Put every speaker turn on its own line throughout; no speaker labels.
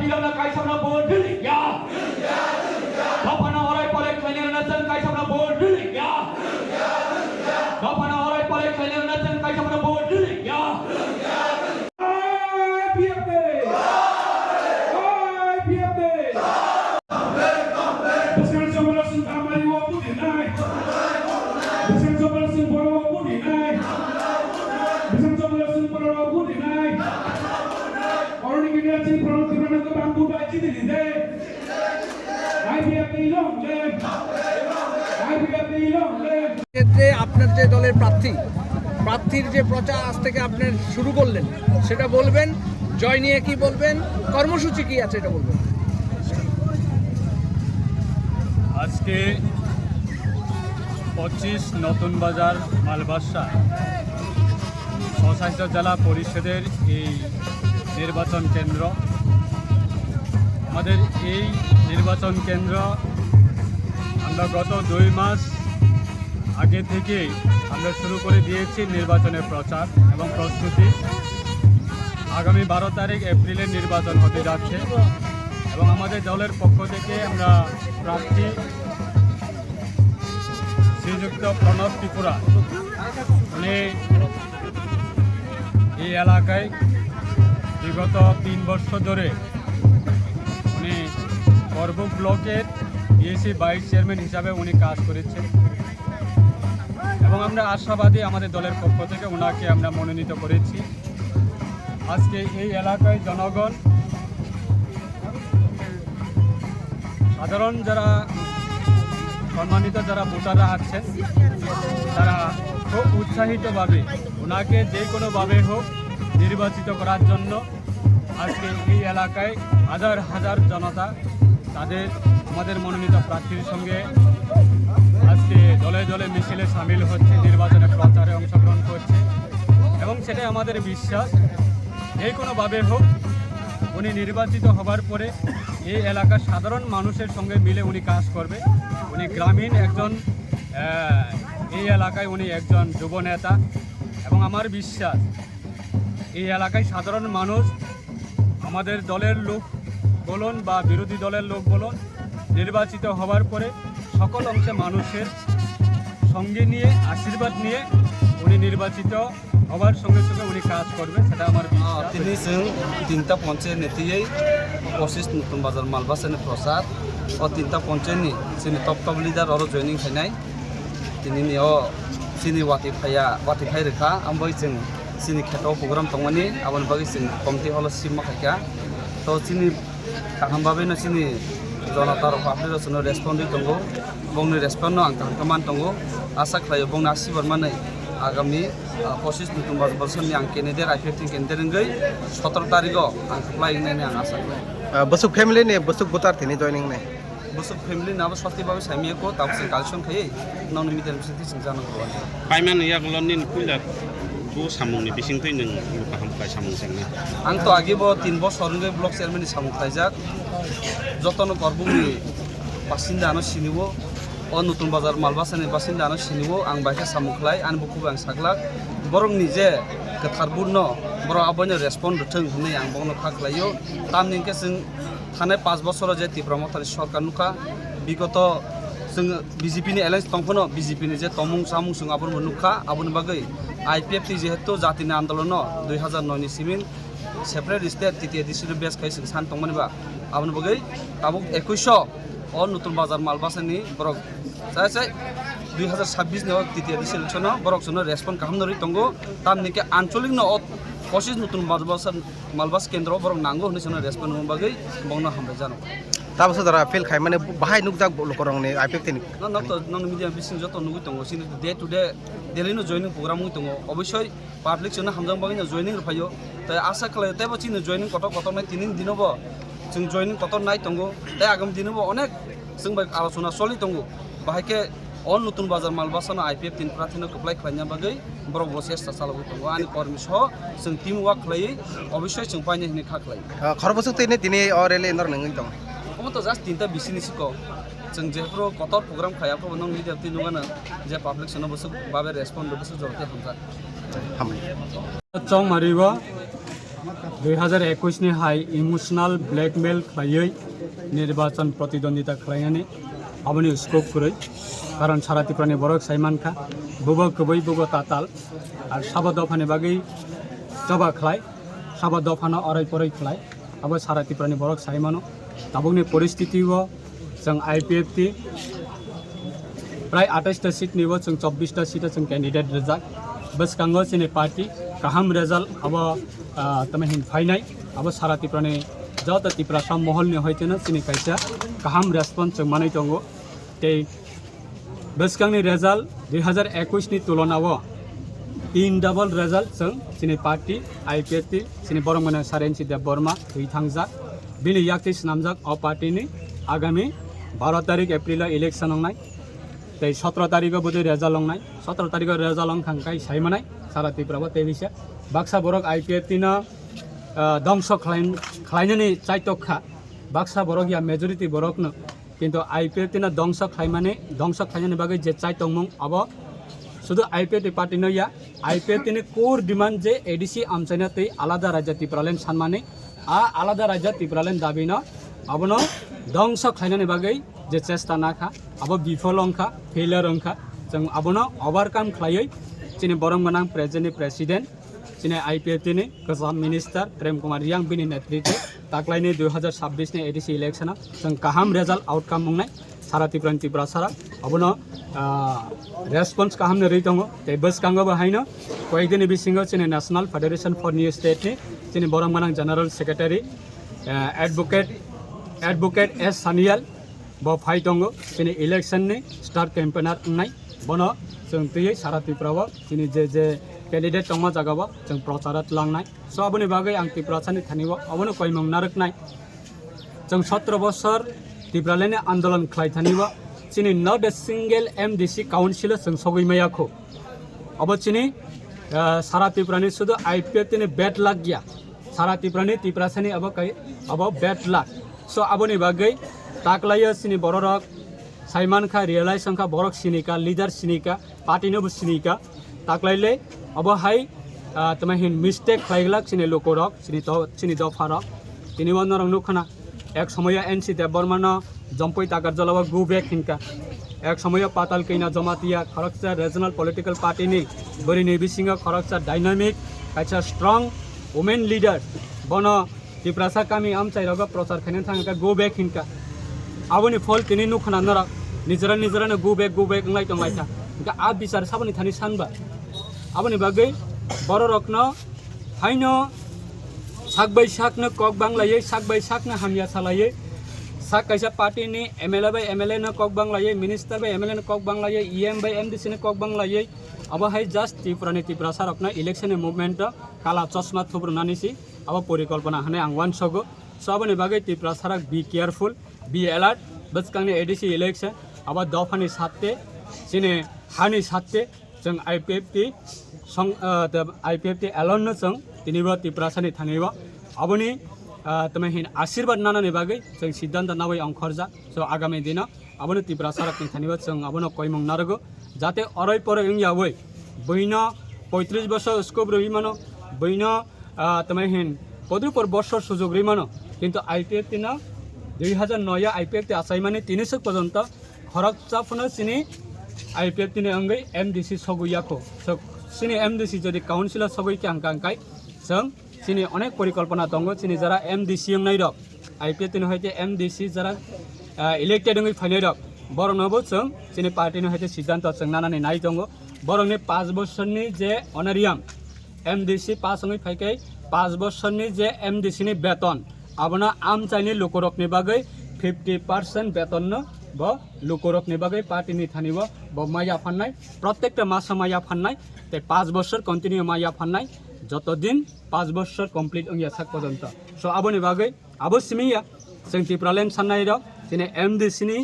dilam na kai sabna board dili ya Dapana orai pole khainer na jan kai sabna board dili ya Dapana orai pole khainer na jan kai sabna board dili ya
ক্ষেত্রে আপনার যে দলের প্রার্থীর যে প্রচার আজ থেকে আপনার শুরু করলেন সেটা বলবেন, জয় নিয়ে কি বলবেন, কর্মসূচি কি আছে এটা বলবেন।
আজকে 25 নতুন বাজার মালবাসা স্বশাসিত জেলা পরিষদের এই নির্বাচন কেন্দ্র। আমাদের এই নির্বাচন কেন্দ্র আমরা গত 2 মাস আগে থেকে আমরা শুরু করে দিয়েছি নির্বাচনের প্রচার এবং প্রস্তুতি। আগামী 12 তারিখ এপ্রিলের নির্বাচন হতে যাচ্ছে এবং আমাদের দলের পক্ষ থেকে আমরা প্রার্থী শ্রীযুক্ত প্রণব ত্রিপুরা, উনি এই এলাকায় বিগত 3 বছর ধরে উনি করবুক ব্লকের ডিএসি ভাইস চেয়ারম্যান হিসাবে উনি কাজ করেছেন এবং আমরা আশাবাদী আমাদের দলের পক্ষ থেকে ওনাকে আমরা মনোনীত করেছি। আজকে এই এলাকায় জনগণ সাধারণ যারা সম্মানিত যারা ভোটাররা আছেন তারা খুব উৎসাহিতভাবে ওনাকে যে কোনোভাবে হোক নির্বাচিত করার জন্য আজকে এই এলাকায় হাজার হাজার জনতা তাদের আমাদের মনোনীত প্রার্থীর সঙ্গে আজকে দলে দলে মিছিলে সামিল হচ্ছে, নির্বাচনে প্রচারে অংশগ্রহণ করছে এবং সেটাই আমাদের বিশ্বাস যে কোনোভাবে হোক উনি নির্বাচিত হবার পরে এই এলাকার সাধারণ মানুষের সঙ্গে মিলে উনি কাজ করবে। উনি গ্রামীণ একজন এই এলাকায় উনি একজন যুব নেতা এবং আমার বিশ্বাস এই এলাকায় সাধারণ মানুষ আমাদের দলের লোক বলুন বা বিরোধী দলের লোক বলুন নির্বাচিত হওয়ার পরে সকল অংশে মানুষের সঙ্গে নিয়ে আশীর্বাদ নিয়ে উনি নির্বাচিত হওয়ার সঙ্গে সঙ্গে উনি কাজ করবে, সেটা আমার বিশ্বাস।
তিনি তিনটা পঞ্চায়েত নেতিয়ে 25 নতুন বাজার মালবাসানি প্রসাদ ও তিনটা পঞ্চায়েত নি চিনি টপ লিডার আরো জয়নিং খাইনাই তিনি নিও চিনি वाटिफाय रेखा आमबाय जों चिनि खेताव प्रग्राम तंमानि आबन बागै जों कमिटि हल सिमा खायखा तो चिनि काहामबाबैनो चिनि जनतार पाब्लिकनो रेसपन्ड दंगो बंनि रेसपन्ड आं काहामान दंगो आशा खालायो बंनि आसिबार माने आगामी 25 नभेम्बर बोसोरनि आं केन्डिडेट आइपिएफनि केन्डिडेट 17 तारिखआव आं खालायनायनि आं आशा खालायो
बसुक फैमिली ने बसुक भोटार थेनि जयनिं ने
बसुक फैमिली नाबो सत्यबाबु सामियाको ताबसे कालेक्सन खायो नावनि मिडियाम बिसिंथि जों जानांगौ
पाइमान यागलनि कुइला बो सामुंनि बिसिंथि नों फाहामखाय सामुं सेंनि
आं तो आगेबो 3 बोसोरनि ब्लक चेयारमेन सामुं खायजाक जतन करबुंनि बासिन्दानो सिनिबो अ नतुन बाजार मालबासानि बासिन्दानो सिनिबो आं बायखा सामुं खालाय आं बुखुबो आं सागलाक बरंनि जे गोथारबुरन बर आबनो रेसपन्ड थों होननाय आं बनो खाखलायो तामनिके जों थानाय 5 बोसोराव जे तिप्रमथारि सरकार नुखा विगत जों बीजेपी नि एलायन्स तंफनो बीजेपी नि जे तमुं सामुं जों आबन नुखा आबन बागै आईपीएफ ति जेहेतु जातिनि आन्दोलन 2009 नि सिमिन सेपारेट स्टेट तृतीय डिस्ट्रिक्ट बेस खाय जों सान तंमनिबा आबन बागै आबो 2100 और नतुन बाजार मालबासानि बरक जाय 2026 नि तृतीय डिस्ट्रिक्ट न बरक जों रेसपन्ड खालामनोरि तंगो तामनिके आंचलिक न 25 नतुन मालबास केन्द्र बरक नांगौ होननाय जों रेसपन्ड बागै बंनो हामबाय जानो
ताबसो दारा फेल खाय माने बाहाय नुकजाक लकरंनि आइपिएफ थेनि
नन मिडिया बिसिं जत नुगै दंगो सिनि डे टु डे डेलिनो जयनिं प्रग्राम मुइ दंगो अबश्य पाब्लिक जों हामजां बागैनो जयनिं रफायो ताय आशा खालायो तायबो चिनो जयनिं कत नाय तिनिन दिनबो जों जयनिं कत नाय दंगो ताय आगाम दिनबो अनेक जों बाय आलोचना सलि दंगो बाहायके अन नतुन बाजार मालबासानो आइपिएफ तिन प्रार्थीनो कप्लाय खालायना बागै बरक सेस्टा चालाबाय दंगो आनि कर्मी सह जों टीम वर्क खालायो अबश्य जों पाइने हिनि खाख्लायो
खरबसुक तेने दिनै अरेले इन्दर नंगै दं
तो जास्ट तीनटा बिसिनि सिको जों जेफ्रो कतर प्रग्राम खायाफ्रो नन मिडिया ति नुगानो जे पाब्लिक सनो बसु बाबे रेसपन्ड बसु जरते हमजा
चौमारिबा 2021 हाय इमोशनल ब्लैकमेल खालायै निर्वाचन प्रतिद्वंदिता खालायनानै आबनि स्कोप करै कारण सारा त्रिपुरानि बरक साइमानखा बुबो कबै बुबो ताताल आरो साबा दफानि बागै जबा खालाय साबा दफानो अराय परै खालाय आबो सारा त्रिपुरानि बरक साइमानो ताबुकनि परिस्थितिओ जों आईपीएफटी प्राय 28टा सीट निबो जों 24टा सीट जों कैंडिडेट रिजाक बसकांगो सिनि पार्टी गाहाम रिजल्ट अब तमहिन फाइनाय अब सारा त्रिपुरानि जत त्रिपुरा सम महलनि होइतेनो सिनि कायसा गाहाम रेसपन्स जों मानै दंगो ते बसकांनि रिजल्ट 2021 नि तुलनाव 3 डबल रिजल्ट जों सिनि पार्टी आईपीएफटी सिनि बरमगना सारेनसि देव बर्मा थैथांजा बिनि याक्ति नामजाक अ पार्टीनि आगामी 12 तारिख एप्रिल इलेक्शन होनाय 17 तारिख बुधे रिजल्ट होनाय 17 तारिख रिजल्ट खांखाय साइमानाय सारा त्रिपुराबो तेबिसे बाक्सा बरक आईपीएफटी न दंश खालायनानै चाइटखा बाक्सा बरक या मेजरिटी बरक न किन्तु आईपीएफटी न दंश खालायनानै बागै जे चाइटंमं अब शुद्ध आईपीएफटी पार्टी न या आईपीएफटी नि कोर डिमांड जे एडीसी आमचाइना तै आलादा राज्य त्रिपुरालेन सानमाने आलादा राज्य त्रिपुरालेन दाबि न अब न दंश खालायनानै बागै जे चेष्टा नाखा अब विफल अंखा फेलियर अंखा जों अब न ओवरकम खालायै चिनि बरमगनां प्रेसिडेंट चिनि आईपीएफटी नि गोजाम मिनिस्टार प्रेम कुमार रियांग बिनि नेतृत्व ताक्लायनि 2026 नि एडीसी इलेक्शन जों गाहाम रिजल्ट आउटकम मंनाय सारा त्रिपुरानि त्रिपुरा सारा अब न रेसपन्स गाहाम नै दङ ते बसकांगो बाहायनो कयदिन बिसिङाव चिनि national federation for new state नि चिनि बरमगनां general secretary advocate S Sanyal ब फाइ दङ चिनि इलेक्शन नि स्टार कैंपेनर नाय बनो जों तैयै सारा त्रिपुराव चिनि जे कैंडिडेट दङ जागाबो जों प्रचारत लांनाय सो आबनि बागै आं त्रिपुरा सानि थानिबो अबनो कयमं नारकनाय जों 17 बोसोर त्रिपुरालेनि आंदोलन खालायथानिबो चिनि नट ए सिंगल एमडीसी काउंसिल जों सगैमायाखौ अब चिनि सारा त्रिपुरानि सुदु आईपीएफटी नि बेड लाक गया सारा त्रिपुरा सानि अब बेड लाक सो आबनि बागै ताक्लायो चिनि बररक साइमानखा रियलाइज संखा बरक सिनिका लीडर सिनिका पार्टी नबो सिनिका ताक्लायले अब हाय तमहिन मिस्टेक खालायग्लाक चिनि लोकरक चिनि दफारक तिनि वनरं नुखना एक समय एनसी देव बर्मान जम्पै तागार जलाव गो बैक हिनका एक समय पाताल कैना जमातिया खरकसा रिजनल पॉलिटिकल पार्टी नि बरिनि बिसिङ खरकसा डायनामिक काइसा स्ट्रंग वुमेन लीडर बन त्रिपुरासा कामी आमचाइरग प्रचार खायनो थांगा गो बैक हिनका आबनि फल तिनि नुखना नर निजरानो गो बैक लाइ दंलाइथा इनका आ बिचार साबनि थानि सानबा आबनि बागै बर रकन हाइनो सागबै सागनो कक बांलायै सागबै सागनो हामिया सालायै साग कैसा पार्टी नि एमएलए बाय एमएलए न कक बांलायै मिनिस्टर बाय एमएलए न कक बांलायै ईएम बाय एमडीसी न कक बांलायै अब हाय जस्ट त्रिपुरा सारकना इलेक्शन मुभमेंट काला चश्मा थुब्रुनानिसि अब परिकल्पना हने आं वान सगो सबनि बागै त्रिपुरा सारक बी केयरफुल बी अलर्ट बसकांनि एडीसी इलेक्शन अब दफानि साथे सिने हानि साथे जों आईपीएफटी एलन न जों तिनिबो त्रिपुरा सानि थानिबो अबनि तमहिन आशीर्वाद नानानि बागै जों सिद्धांत नावै अंखरजा सो आगामी दिन अबनो त्रिपुरा सारकनि थानिबो जों अबनो कयमं नारगो जाते अराय परे इंयावै बैनो 35 बছর स्कोप रहिमानो बैनो तमहिन 15 বছর সুযোগ रहिमानो किन्तु आईपीएफटी न 2009 आईपीएफटी आसाइमानि 300 पर्यंत खरकचाफनो सिनि आईपीएफटी नि अंगै एमडीसी सगुयाखौ सिनि एमडीसी जदि काउंसिलर सगुयके आंकांकाय जों चिनि अनेक परिकल्पना दङ चिनि जरा एमडीसी नाय रक आईपीएफटी न हयते एमडीसी जरा इलेक्टेड नङै फाइनाय रक बरनबो जों चिनि पार्टी न हयते सिद्धांत जों नानानै नाय दङ बरंनि 5 बोसोरनि जे अनारियाम एमडीसी पास नङै फाइकै 5 बोसोरनि जे एमडीसी नि बेतन आबना आमचाइनि लोकरकनि बागै 50% बेतन न ब लोकरकनि बागै पार्टी नि थानिब ब माया फाननाय प्रत्येकटा मास माया फाननाय ते 5 बोसोर कन्टिन्यू माया फाननाय जत दिन 5 बोसोर कमप्लीट अंगिया साक पर्यंत सो आबनि बागै आबो सिमिया जों त्रिपुरालेन साननाय र दिनै एमडीसी नि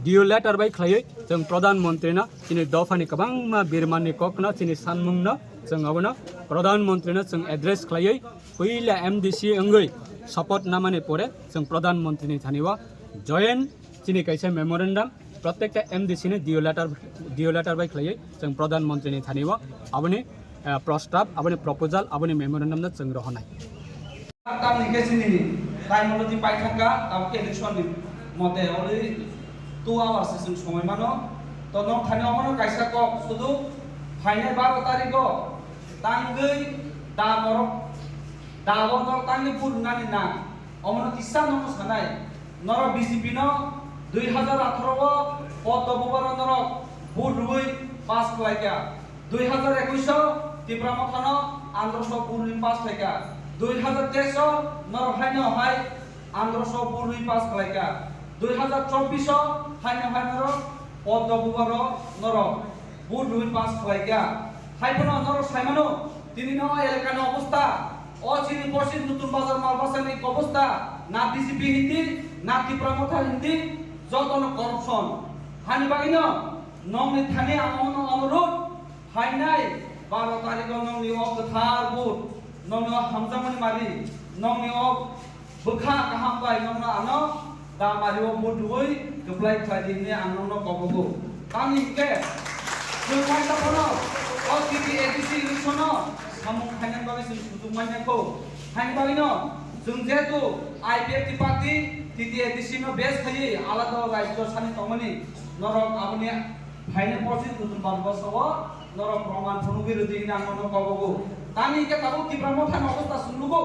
डिओ लेटर बाय खलायै जों प्रधानमन्त्री न दिनै दफानि गोबांमा बिरमाननि ककना दिनै सानमुंन जों आबनो प्रधानमन्त्री न जों एड्रेस खलायै पहिला एमडीसी अंगै सपोर्ट नामाने परे जों प्रधानमन्त्री नि थानिवा जॉइन दिनै कैसे मेमोरेंडम प्रत्येकटा एमडीसी नि डिओ लेटर बाय खलायै जों प्रधानमन्त्री नि थानिवा आबनि प्रस्ताव आबनि प्रपोजल आबनि मेमोरेंडम न जों रहनाय
তার নিকে চিনি তাই মূলত যে পাই থাকা তাকে ইলেকশন মতে অলরেডি 2 আওয়ার্স जों সময় মানো তো নক থানি অমনো কাইসা কক শুধু ফাইনাল 12 তারিখ তাঙ্গৈ দা মরক দাও নক তাঙ্গৈ পুরনানি না অমনো কিসা নক সানাই নর বিজেপি ন 2018 পদ্মবর নরক ভোট রুই পাস কলাইকা 2021 তীব্রমথান আন্দ্রশ পুরুই পাস কলাইকা 2023 নর হাইনো হাই আন্দ্রশ পুরুই পাস কলাইকা 2024 হাইনো হাই নর পদ্মবর নর ভোট রুই পাস কলাইকা হাইপন নর সাইমানো তিনি ন এলাকার অবস্থা অচিনি পশ্চিম নতুন বাজার মালবাসানি অবস্থা না বিজেপি হিন্দি না তীব্রমথা হিন্দি যতন করপশন হানি বাগিন নংনি থানি আমন অনুরোধ হাইনাই 12 তারিখ নংনি অ গোথার বুট নংনি হামজামনি মারি নংনি অ বখা কাহাম বাই নংনা আনো দা মারি অ বুট হই গপ্লাই খাদিনে আনন কবগো কানি কে जों माइसा फनो अ टिभि एडिसि इलेक्शन सामुं खायनाय बागै जों सुजुग माइनायखौ हानि बागैनो जों जेहेतु आइपिएफटि पार्टी टिभि एडिसि नो बेस खायै आलादा राज्य सानि तमनि नरक आबनि फाइने पसिस नतुन बारबसव नरक प्रमाण फनु बिरोधि नांगनो कबगो तानि के ताबो তীব্রমথান অবস্থা শুনলুগো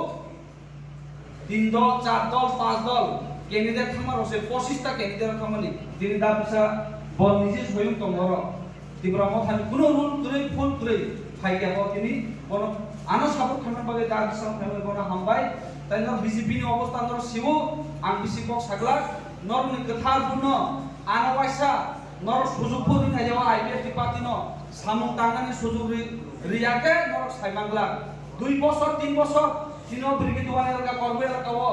3 দল 4 দল 5 দল ক্যান্ডিডেট থামার হসে 25 টা ক্যান্ডিডেট থামানি তিনি দা পিছা বল নিজে সয়ং তংগর তীব্রমথান কোনো রুল তুই ফুল তুই ফাইকাবো তিনি কোন আনো সাপোর্ট খানার বাগে দা পিছা ফেলে কোন হামবাই তাই ন বিজেপি নি অবস্থা নর সিবো আং বিসি কক সাগলা নরনি গোথার পুন আনাওয়াইসা নর সুযোগ পুরি না যাওয়া আইপিএফটি পার্টি ন সামুং টাঙ্গানি সুযোগ রিয়াকে নর সাইমাংলা 2 বছর 3 বছর তিনো ব্রিগেড ওয়ান এলাকা করবে এলাকাও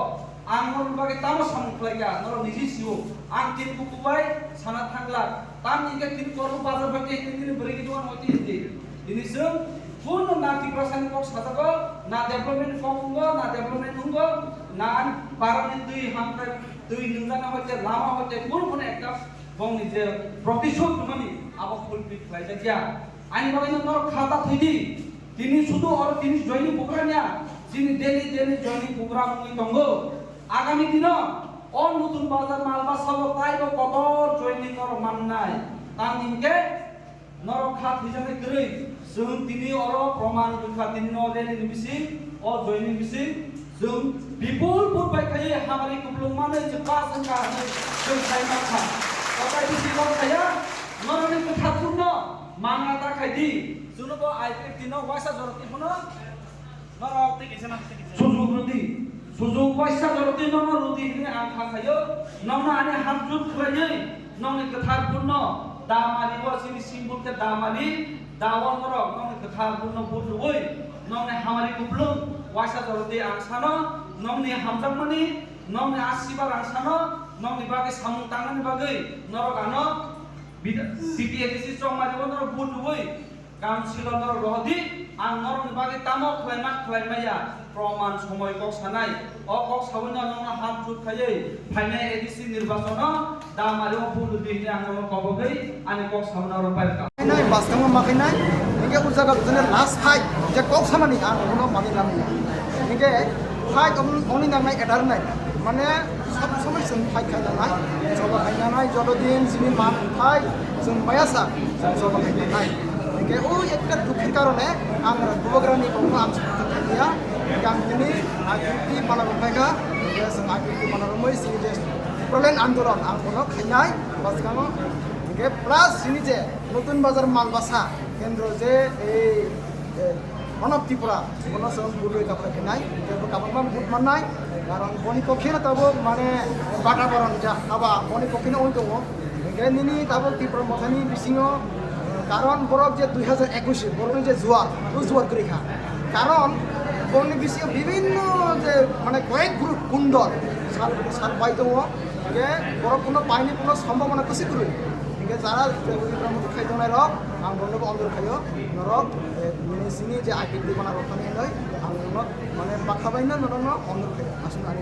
আং নর বাগে তামো সামুং ফ্লাইকা নর নিজে সিও আং তিন কুকুবাই সানা থাংলা তাম নিকে তিন করব বাজার বাগে তিন ব্রিগেড ওয়ান হইতে হিন্দি ini जों pun na tiprasan kok satako na development konggo na development unggo na parani dui hamkai dui nungana hote lama hote pun ekta bong ni je প্রতিশোধ মানে আবো ফুল পিক লাইজা কিয়া আইন বাগাইন নর খাতা থইদি তিনি শুধু আর তিনি জয়নি প্রোগ্রামিয়া যিনি ডেলি জয়নি প্রোগ্রাম মুই তঙ্গো আগামী দিন অ নতুন বাজার মালবা সব পাইব কত জয়নি নর মান নাই তান দিনকে নর খাত হিসাবে গরই जों তিনি অর প্রমাণ রক্ষা তিনি নরেনি বিসি অ জয়নি বিসি जों বিপুল পুরবাই খাই হামারি কুবলুং মানে যে পাস সংখ্যা जों সাইমা খা কতাই বিসি কত খায়া নরনি কথা পূর্ণ মাংলাটা খাইদি जुनबो আইপিএফ দিন ওয়াইসা জরতি ফোন নর অপটিকেশন সুযোগ রুদি সুযোগ ওয়াইসা জরতি নর রুদি নি আখা খায়ো নমনা আনে হামজুত খাইই ননি কথা পূর্ণ দামালি ওয়াসিনি সিম্বলকে দামালি दावन मरक नंनि कथा बुन बुदुय नंनि हामारि कुबलुं वासा जरदि आंसानो नंनि हामजामनि नंनि आसिबार आंसानो नंनि बागै सामुं तांनानि बागै नरगानो सिपिएडिसि चंमारि नर बुदुय काउन्सिलर नर रहदि आं नरनि बागै तामो खलायमाया प्रमाण समय कक सानाय अ कक सावनो नंना हात जुट खायै फाइने एडिसि निर्वाचन दामारि बुदुय आं कबगै आनि कक सावनो रपायका
নাই বাস্তব মাখিনাই নিকে উজাগা জনে লাস্ট ফাইট যে কক সামানি আন কোনো মানি নামি নিকে ফাইট অনি নামনাই এটার নাই মানে সব সময় जों ফাইট খাইনাই জবা খাইনাই যতদিন যিনি মান ফাই जों বায়াসা জবা খাইনাই নিকে ওই একটা দুঃখের কারণে আমরা দুবগ্রানি কোনো আনসুতে থাকিয়া গাম তিনি আইপিপি বানাবো ফাইগা जों আইপিপি বানাবো মই সিরিয়াস প্রবলেম আন্দোলন আন কোনো খাইনাই বাসগানো প্লাস যিনি যে নতুন বাজার মালবাসা কেন্দ্র যে এই মানব ত্রিপুরা গণসং বুলুই কাপড় নাই কাপড় বুট মাননাই কারণ বনি পক্ষে না তবু মানে বাতাবরণ যা হাবা বনি পক্ষে না ওই দङ নিনি তবু ত্রিপুরা মথানি বিসিङ কারণ বরফ যে 2021 বরফ যে জোয়ার জোয়ার করে খা কারণ বনি বিসিङ বিভিন্ন যে মানে কয়েক গ্রুপ কুণ্ডল সার পাই দङ যে বরফ কোনো পাইনি কোনো সম্ভাবনা খুশি করে যারা খাইদনাই রক আং বন্ধু অন্দর খাইও নরক মিনিসিনি যে আইপিপি বানা রখানি লয় আং মানে বাখাবাই না নরন অন্দর খাইও আসুন আনি